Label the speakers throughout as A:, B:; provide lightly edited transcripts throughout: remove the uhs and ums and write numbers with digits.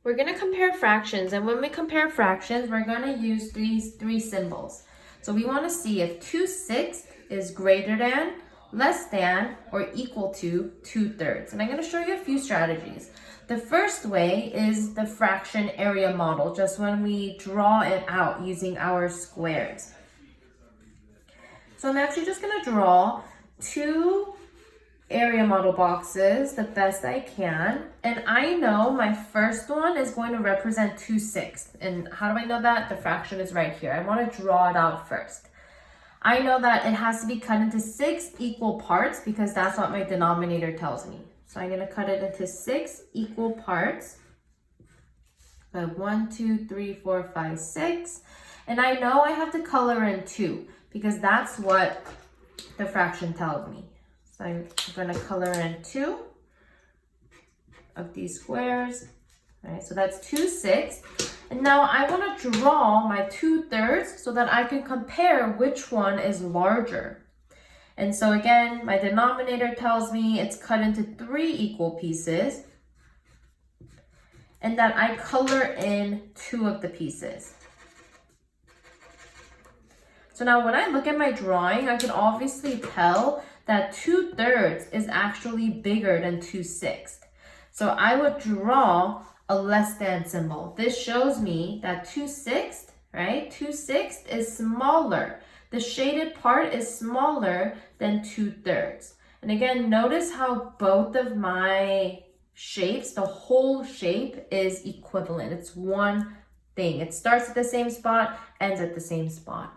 A: We're going to compare fractions, and when we compare fractions, we're going to use these three symbols. So we want to see if 2/6 is greater than, less than, or equal to 2/3. And I'm going to show you a few strategies. The first way is the fraction area model, just when we draw it out using our squares. So I'm actually just going to draw two area model boxes the best I can, and I know my first one is going to represent 2/6. And how do I know that? The fraction is right here. I want to draw it out first. I know that it has to be cut into 6 equal parts because that's what my denominator tells me. So I'm going to cut it into 6 equal parts. I have 1, 2, 3, 4, 5, 6, and I know I have to color in 2 because that's what the fraction tells me. So I'm going to color in 2 of these squares. All right, so that's 2/6. And now I want to draw my 2/3 so that I can compare which one is larger. And so again, my denominator tells me it's cut into 3 equal pieces, and that I color in 2 of the pieces. So now when I look at my drawing, I can obviously tell that 2/3 is actually bigger than 2/6. So I would draw a less than symbol. This shows me that 2/6, right? 2/6 is smaller. The shaded part is smaller than 2/3. And again, notice how both of my shapes, the whole shape is equivalent. It's one thing. It starts at the same spot, ends at the same spot.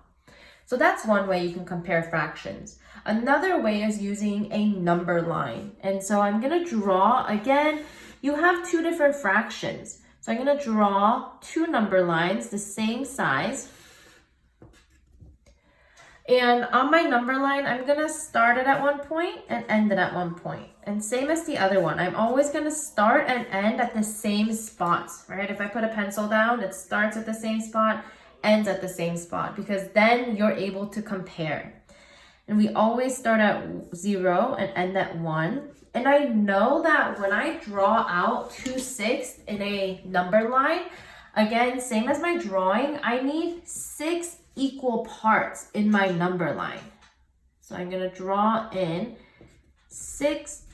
A: So that's one way you can compare fractions. Another way is using a number line. And so I'm going to draw, again, you have two different fractions. So I'm going to draw two number lines the same size. And on my number line, I'm going to start it at one point and end it at one point. And same as the other one, I'm always going to start and end at the same spots, right? If I put a pencil down, it starts at the same spot, ends at the same spot, because then you're able to compare. And we always start at 0 and end at 1. And I know that when I draw out 2/6 in a number line, again, same as my drawing, I need 6 equal parts in my number line. So I'm going to draw in 6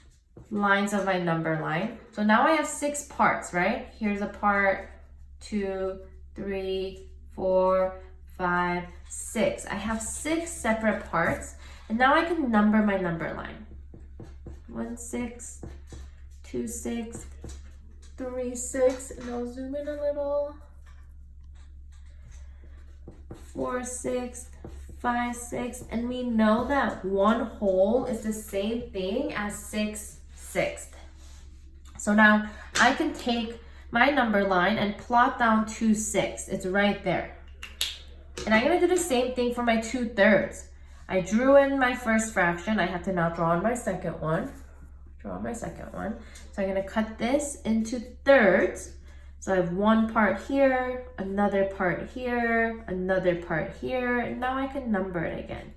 A: lines of my number line. So now I have 6 parts, right? Here's a part, 2, 3, 4, 5, 6. I have 6 separate parts, and now I can number my number line. 1, 6, 2, 6, 3, 6, and I'll zoom in a little. 4, 6, 5, 6, and we know that one whole is the same thing as 6/6. So now I can take my number line and plot down 2/6. It's right there. And I'm going to do the same thing for my 2/3. I drew in my first fraction. I have to now draw in my second one. So I'm going to cut this into thirds. So I have one part here, another part here, another part here, and now I can number it again.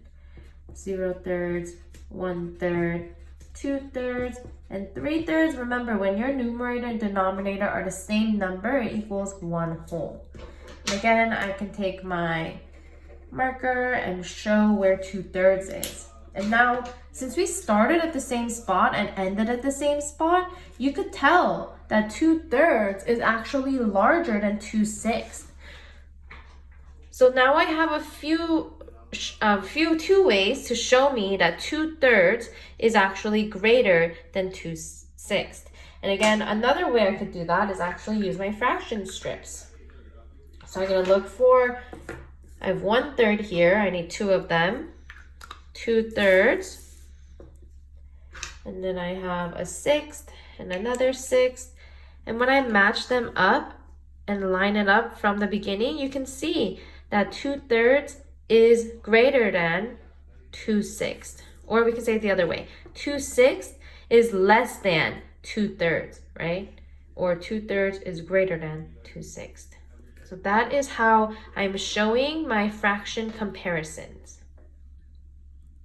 A: 0/3, 1/3, 2/3, and 3/3. Remember, when your numerator and denominator are the same number, it equals one whole. And again, I can take my marker and show where 2/3 is. And now, since we started at the same spot and ended at the same spot, you could tell that 2/3 is actually larger than 2/6. So now I have two ways to show me that 2/3 is actually greater than 2/6. And again, another way I could do that is actually use my fraction strips. So I'm going to look for, I have 1/3 here. I need 2 of them. 2/3. And then I have a 1/6 and another 1/6. And when I match them up and line it up from the beginning, you can see that 2/3 is greater than 2/6. Or we can say it the other way. 2/6 is less than 2/3, right? Or 2/3 is greater than 2/6. So that is how I'm showing my fraction comparisons.